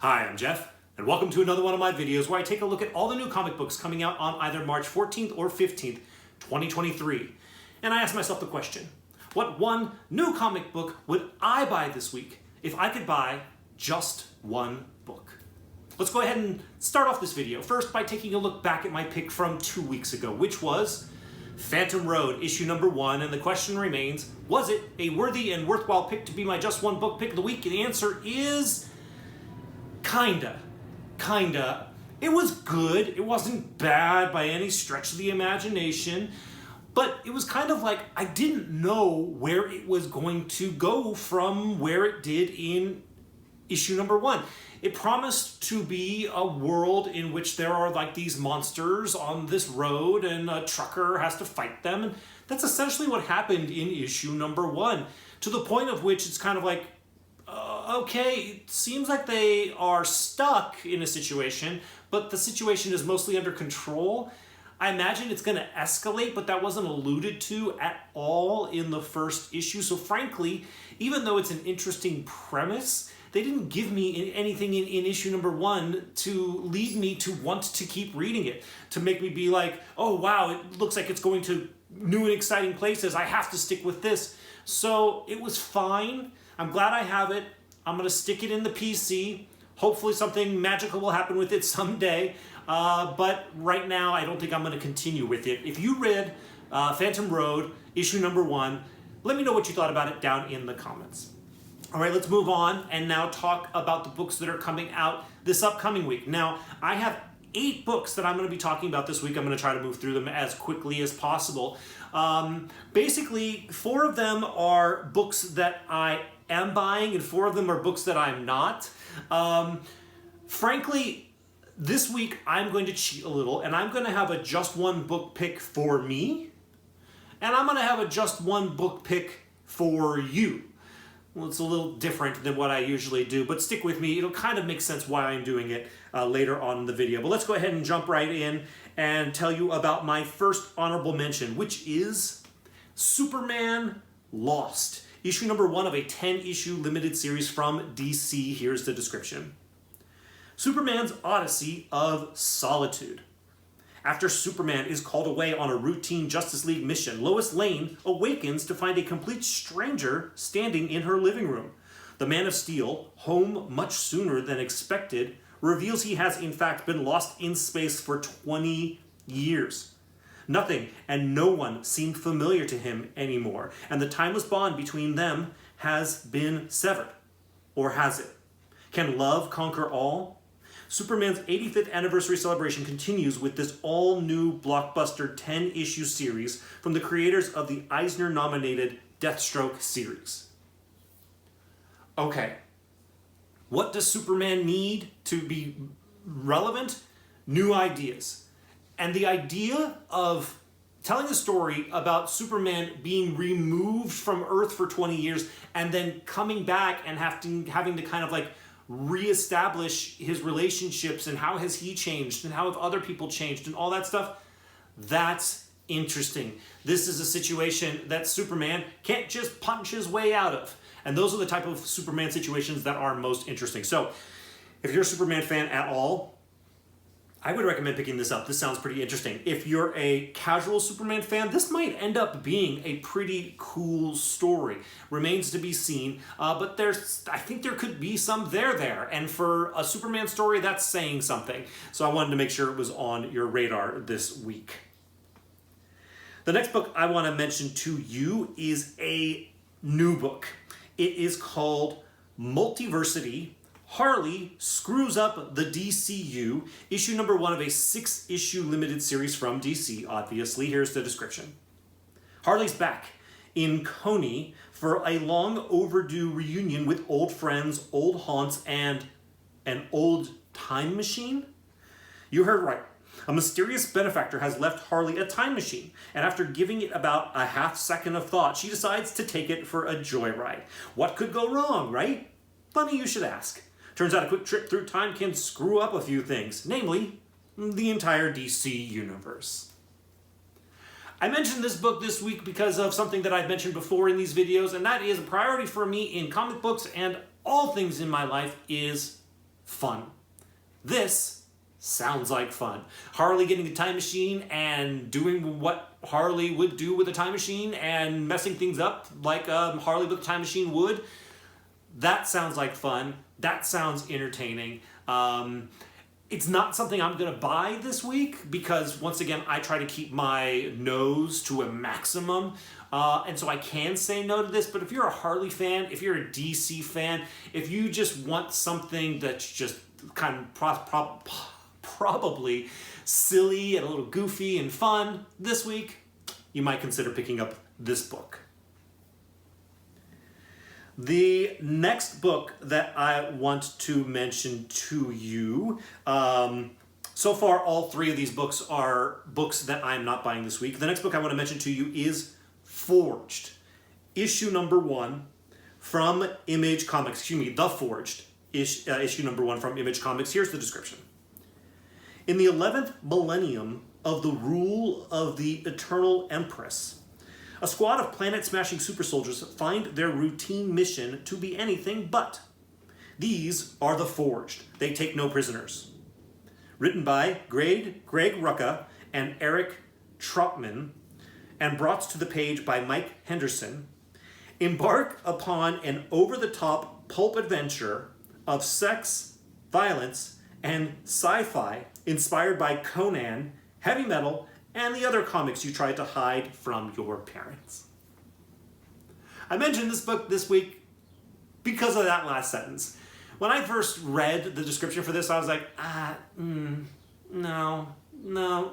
Hi, I'm Jeff, and welcome to another one of my videos where I take a look at all the new comic books coming out on either March 14th or 15th, 2023. And I ask myself the question, what one new comic book would I buy this week if I could buy just one book? Let's go ahead and start off this video first by taking a look back at my pick from 2 weeks ago, which was Phantom Road, issue number 1, and the question remains, was it a worthy and worthwhile pick to be my just one book pick of the week? And the answer is kinda. It was good. It wasn't bad by any stretch of the imagination, but it was kind of like I didn't know where it was going to go from where it did in issue number 1. It promised to be a world in which there are like these monsters on this road and a trucker has to fight them. And that's essentially what happened in issue number 1, to the point of which it's kind of like, okay, it seems like they are stuck in a situation, but the situation is mostly under control. I imagine it's going to escalate, but that wasn't alluded to at all in the first issue. So frankly, even though it's an interesting premise, they didn't give me anything in issue number 1 to lead me to want to keep reading it, to make me be like, oh wow, it looks like it's going to new and exciting places. I have to stick with this. So it was fine. I'm glad I have it. I'm going to stick it in the PC. Hopefully something magical will happen with it someday. But right now, I don't think I'm going to continue with it. If you read Phantom Road, issue number 1, let me know what you thought about it down in the comments. All right, let's move on and now talk about the books that are coming out this upcoming week. Now, I have 8 books that I'm going to be talking about this week. I'm going to try to move through them as quickly as possible. Basically, 4 of them are books that I am buying and 4 of them are books that I'm not. Frankly, this week I'm going to cheat a little and I'm going to have a just one book pick for me, and I'm going to have a just one book pick for you. Well, it's a little different than what I usually do, but stick with me. It'll kind of make sense why I'm doing it later on in the video. But let's go ahead and jump right in and tell you about my first honorable mention, which is Superman Lost, issue number 1 of a 10-issue limited series from DC. Here's the description. Superman's Odyssey of Solitude. After Superman is called away on a routine Justice League mission, Lois Lane awakens to find a complete stranger standing in her living room. The Man of Steel, home much sooner than expected, reveals he has in fact been lost in space for 20 years. Nothing and no one seemed familiar to him anymore, and the timeless bond between them has been severed. Or has it? Can love conquer all? Superman's 85th anniversary celebration continues with this all-new blockbuster 10-issue series from the creators of the Eisner-nominated Deathstroke series. Okay, what does Superman need to be relevant? New ideas. And the idea of telling a story about Superman being removed from Earth for 20 years and then coming back and having to kind of like reestablish his relationships and how has he changed and how have other people changed and all that stuff, that's interesting. This is a situation that Superman can't just punch his way out of. And those are the type of Superman situations that are most interesting. So if you're a Superman fan at all, I would recommend picking this up. This sounds pretty interesting. If you're a casual Superman fan, this might end up being a pretty cool story. Remains to be seen, but I think there could be some there. And for a Superman story, that's saying something. So I wanted to make sure it was on your radar this week. The next book I want to mention to you is a new book. It is called Multiversity. HARLEY Screws Up the DCU, issue number 1 of a 6-issue limited series from DC, obviously. Here's the description. HARLEY's back in Coney for a long overdue reunion with old friends, old haunts, and an old time machine? You heard right. A mysterious benefactor has left HARLEY a time machine, and after giving it about a half second of thought, she decides to take it for a joyride. What could go wrong, right? Funny you should ask. Turns out a quick trip through time can screw up a few things, namely the entire DC universe. I mentioned this book this week because of something that I've mentioned before in these videos, and that is a priority for me in comic books and all things in my life is fun. This sounds like fun. Harley getting the time machine and doing what Harley would do with a time machine and messing things up like Harley with a time machine would. That sounds like fun. That sounds entertaining. It's not something I'm going to buy this week because, once again, I try to keep my no's to a maximum. And so I can say no to this, but if you're a Harley fan, if you're a DC fan, if you just want something that's just kind of probably silly and a little goofy and fun this week, you might consider picking up this book. The next book that I want to mention to you, so far all three of these books are books that I'm not buying this week. The next book I want to mention to you is Forged, issue number 1 from Image Comics. The Forged, issue number 1 from Image Comics. Here's the description. In the 11th millennium of the rule of the Eternal Empress, a squad of planet-smashing super soldiers find their routine mission to be anything but. These are the Forged. They take no prisoners. Written by Greg Rucka and Eric Trautmann, and brought to the page by Mike Henderson, embark upon an over-the-top pulp adventure of sex, violence, and sci-fi inspired by Conan, heavy metal, and the other comics you tried to hide from your parents. I mentioned this book this week because of that last sentence. When I first read the description for this, I was like, no,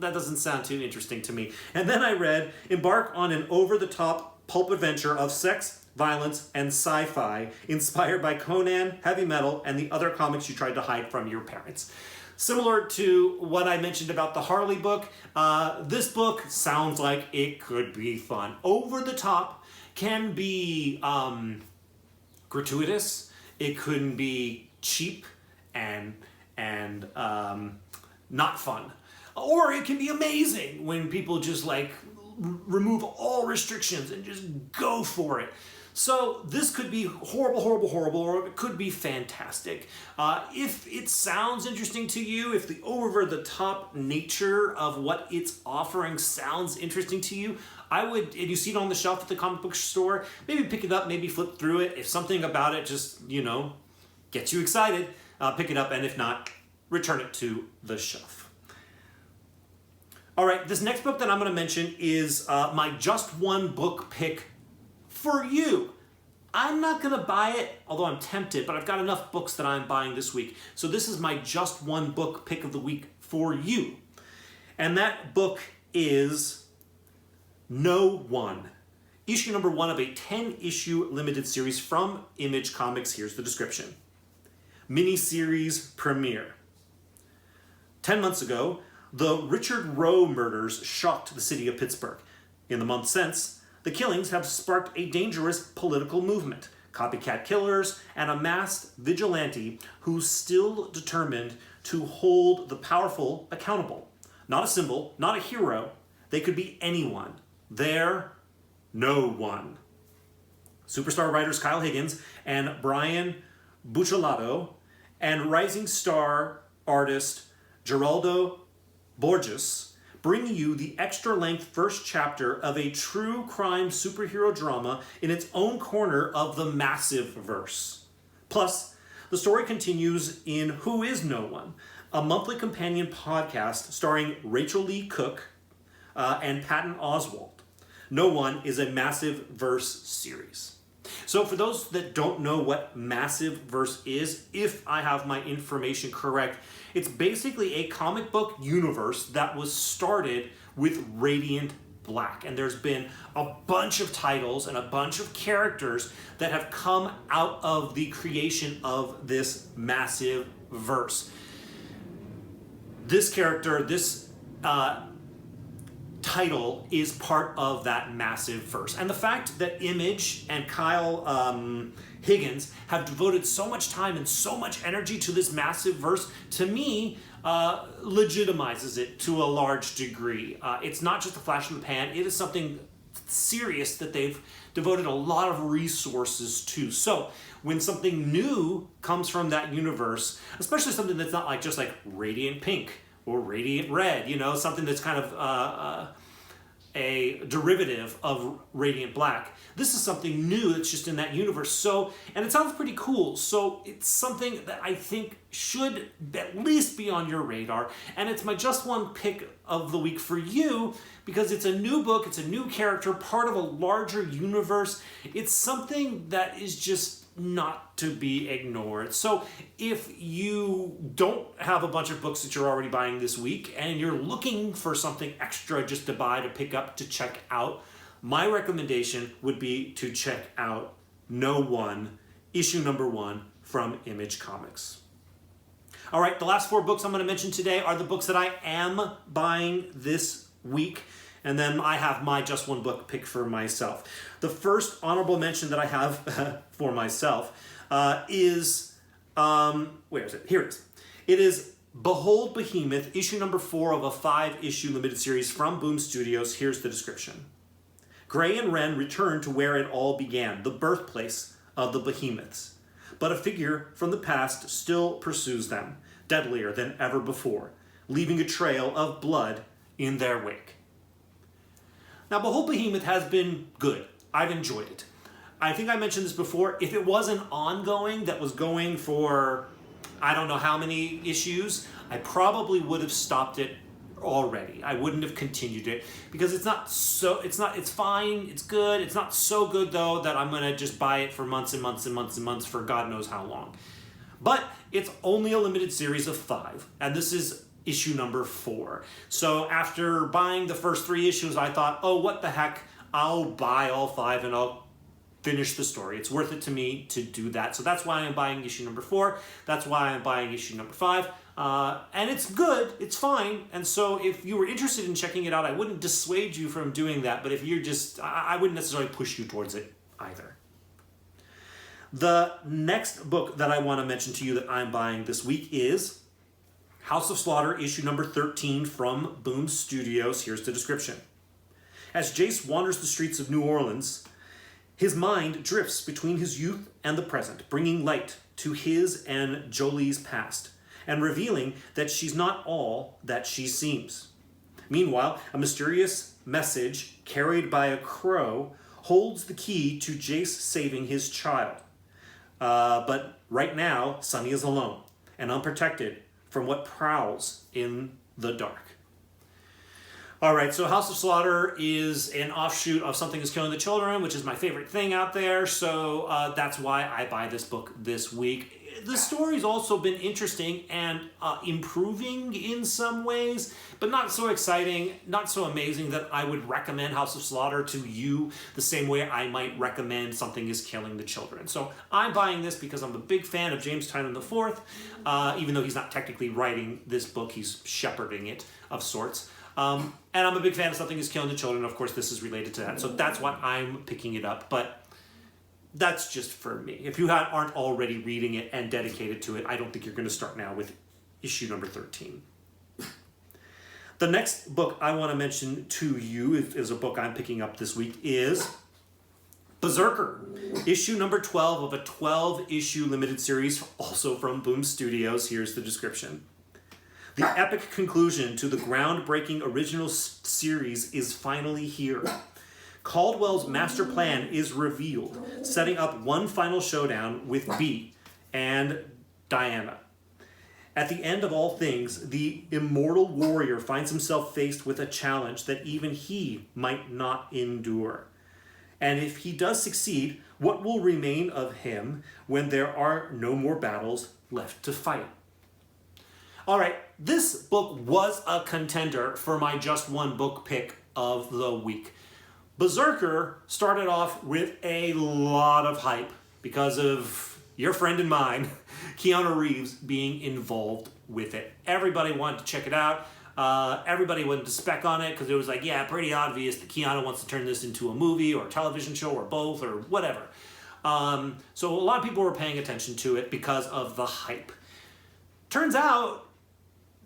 that doesn't sound too interesting to me. And then I read, embark on an over-the-top pulp adventure of sex, violence, and sci-fi inspired by Conan, heavy metal, and the other comics you tried to hide from your parents. Similar to what I mentioned about the Harley book, this book sounds like it could be fun. Over the top can be gratuitous. It couldn't be cheap and not fun. Or it can be amazing when people just like remove all restrictions and just go for it. So this could be horrible, or it could be fantastic. If it sounds interesting to you, if the over-the-top nature of what it's offering sounds interesting to you, I would, and you see it on the shelf at the comic book store, maybe pick it up, maybe flip through it. If something about it just, gets you excited, pick it up, and if not, return it to the shelf. All right, this next book that I'm going to mention is my just one book pick for you. I'm not going to buy it, although I'm tempted, but I've got enough books that I'm buying this week. So this is my just one book pick of the week for you. And that book is No One, issue number 1 of a 10-issue limited series from Image Comics. Here's the description. Miniseries premiere. 10 months ago, the Richard Roe murders shocked the city of Pittsburgh. In the months since, the killings have sparked a dangerous political movement, copycat killers, and a masked vigilante who's still determined to hold the powerful accountable. Not a symbol, not a hero. They could be anyone. They're no one. Superstar writers Kyle Higgins and Brian Buccellato and rising star artist Geraldo Borges bring you the extra-length first chapter of a true crime superhero drama in its own corner of the massive verse. Plus, the story continues in Who Is No One, a monthly companion podcast starring Rachel Lee Cook and Patton Oswalt. No One is a massive verse series. So for those that don't know what massive verse is, if I have my information correct, it's basically a comic book universe that was started with Radiant Black. And there's been a bunch of titles and a bunch of characters that have come out of the creation of this massive verse. This character, this title is part of that massive verse. And the fact that Image and Kyle Higgins have devoted so much time and so much energy to this massive verse, to me, legitimizes it to a large degree. It's not just a flash in the pan. It is something serious that they've devoted a lot of resources to. So when something new comes from that universe, especially something that's not like just like Radiant Pink or Radiant Red, you know, something that's kind of a derivative of Radiant Black. This is something new that's just in that universe. So, and it sounds pretty cool. So it's something that I think should at least be on your radar. And it's my just one pick of the week for you because it's a new book, it's a new character, part of a larger universe. It's something that is just not to be ignored. So if you don't have a bunch of books that you're already buying this week and you're looking for something extra just to buy, to pick up, to check out, my recommendation would be to check out No One, issue number 1 from Image Comics. All right, the last 4 books I'm going to mention today are the books that I am buying this week. And then I have my just one book pick for myself. The first honorable mention that I have for myself is, where is it? Here it is. It is Behold Behemoth, issue number 4 of a 5-issue limited series from Boom Studios. Here's the description. Gray and Wren return to where it all began, the birthplace of the Behemoths. But a figure from the past still pursues them, deadlier than ever before, leaving a trail of blood in their wake. Now, Behold Behemoth has been good. I've enjoyed it. I think I mentioned this before. If it was an ongoing that was going for, I don't know how many issues, I probably would have stopped it already. I wouldn't have continued it because it's fine, it's good. It's not so good, though, that I'm going to just buy it for months and months and months and months for God knows how long. But it's only a limited series of 5, and this is issue number 4. So after buying the first 3 issues, I thought, oh, what the heck, I'll buy all 5 and I'll finish the story. It's worth it to me to do that. So that's why I'm buying issue number 4. That's why I'm buying issue number 5. And it's good, it's fine. And so if you were interested in checking it out, I wouldn't dissuade you from doing that. But if you're just, I wouldn't necessarily push you towards it either. The next book that I want to mention to you that I'm buying this week is House of Slaughter, issue number 13 from Boom Studios. Here's the description. As Jace wanders the streets of New Orleans, his mind drifts between his youth and the present, bringing light to his and Jolie's past, and revealing that she's not all that she seems. Meanwhile, a mysterious message carried by a crow holds the key to Jace saving his child. But right now, Sunny is alone and unprotected from what prowls in the dark. All right, so House of Slaughter is an offshoot of Something is Killing the Children, which is my favorite thing out there, so that's why I buy this book this week. The story's also been interesting and improving in some ways, but not so exciting, not so amazing that I would recommend House of Slaughter to you the same way I might recommend Something is Killing the Children. So I'm buying this because I'm a big fan of James Tynion IV, even though he's not technically writing this book, he's shepherding it of sorts. And I'm a big fan of Something is Killing the Children. Of course, this is related to that, so that's why I'm picking it up. But that's just for me. If you aren't already reading it and dedicated to it, I don't think you're going to start now with issue number 13. The next book I want to mention to you is a book I'm picking up this week is BRZRKR, issue number 12 of a 12-issue limited series, also from Boom Studios. Here's the description. The epic conclusion to the groundbreaking original series is finally here. Caldwell's master plan is revealed, setting up one final showdown with Bee and Diana. At the end of all things, the immortal warrior finds himself faced with a challenge that even he might not endure. And if he does succeed, what will remain of him when there are no more battles left to fight? All right, this book was a contender for my just one book pick of the week. BRZRKR started off with a lot of hype because of your friend and mine, Keanu Reeves, being involved with it. Everybody wanted to check it out. Everybody wanted to spec on it because it was like, yeah, pretty obvious that Keanu wants to turn this into a movie or a television show or both or whatever. So a lot of people were paying attention to it because of the hype. Turns out,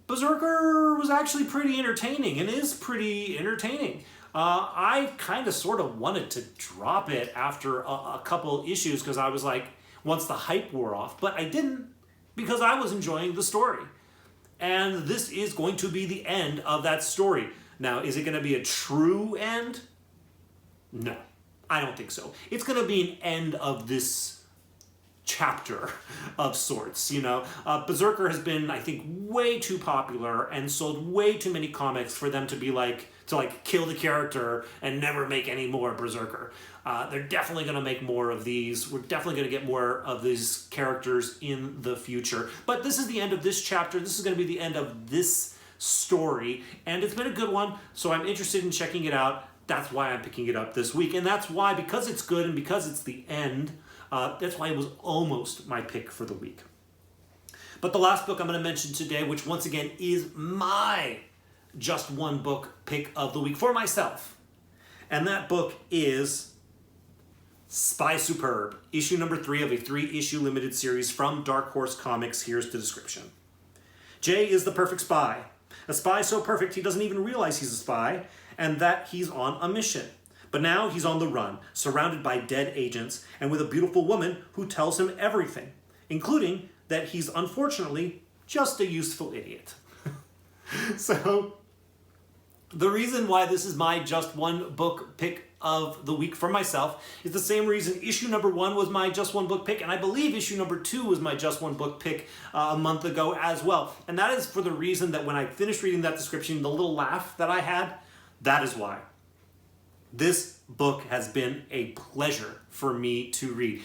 BRZRKR was actually pretty entertaining and is pretty entertaining. I kind of sort of wanted to drop it after a couple issues because I was like, once the hype wore off, but I didn't because I was enjoying the story. And this is going to be the end of that story. Now, is it going to be a true end? No, I don't think so. It's going to be an end of this chapter of sorts, you know. BRZRKR has been, I think, way too popular and sold way too many comics for them to be like, to kill the character and never make any more BRZRKR. They're definitely going to make more of these. We're definitely going to get more of these characters in the future. But this is the end of this chapter. This is going to be the end of this story. And it's been a good one, so I'm interested in checking it out. That's why I'm picking it up this week. And that's why, because it's good and because it's the end, that's why it was almost my pick for the week. But the last book I'm going to mention today, which once again is my just one book pick of the week for myself, and that book is Spy Superb, issue number 3 of a 3-issue limited series from Dark Horse Comics. Here's the description. Jay is the perfect spy. A spy so perfect he doesn't even realize he's a spy and that he's on a mission. But now he's on the run, surrounded by dead agents, and with a beautiful woman who tells him everything, including that he's unfortunately just a useful idiot. So, the reason why this is my just one book pick of the week for myself is the same reason issue number 1 was my just one book pick, and I believe issue number 2 was my just one book pick a month ago as well. And that is for the reason that when I finished reading that description, the little laugh that I had, that is why. This book has been a pleasure for me to read.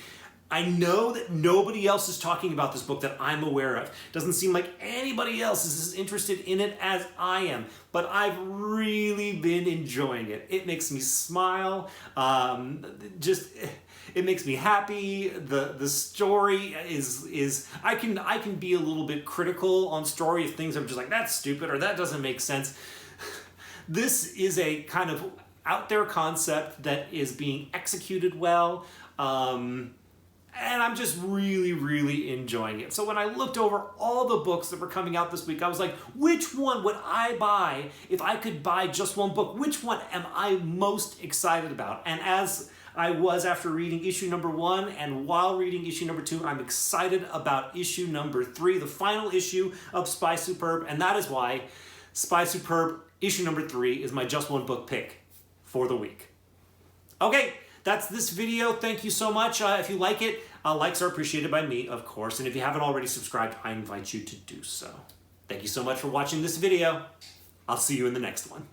I know that nobody else is talking about this book that I'm aware of. It doesn't seem like anybody else is as interested in it as I am, but I've really been enjoying it. It makes me smile. It makes me happy. The story is I can be a little bit critical on story if things I'm just like, that's stupid or that doesn't make sense. This is a kind of out there concept that is being executed well, and I'm just really, really enjoying it. So when I looked over all the books that were coming out this week, I was like, which one would I buy if I could buy just one book? Which one am I most excited about? And as I was after reading issue number 1 and while reading issue number 2, I'm excited about issue number 3, the final issue of Spy Superb, and that is why Spy Superb issue number 3 is my just one book pick for the week. Okay, that's this video. Thank you so much. If you like it, likes are appreciated by me, of course. And if you haven't already subscribed, I invite you to do so. Thank you so much for watching this video. I'll see you in the next one.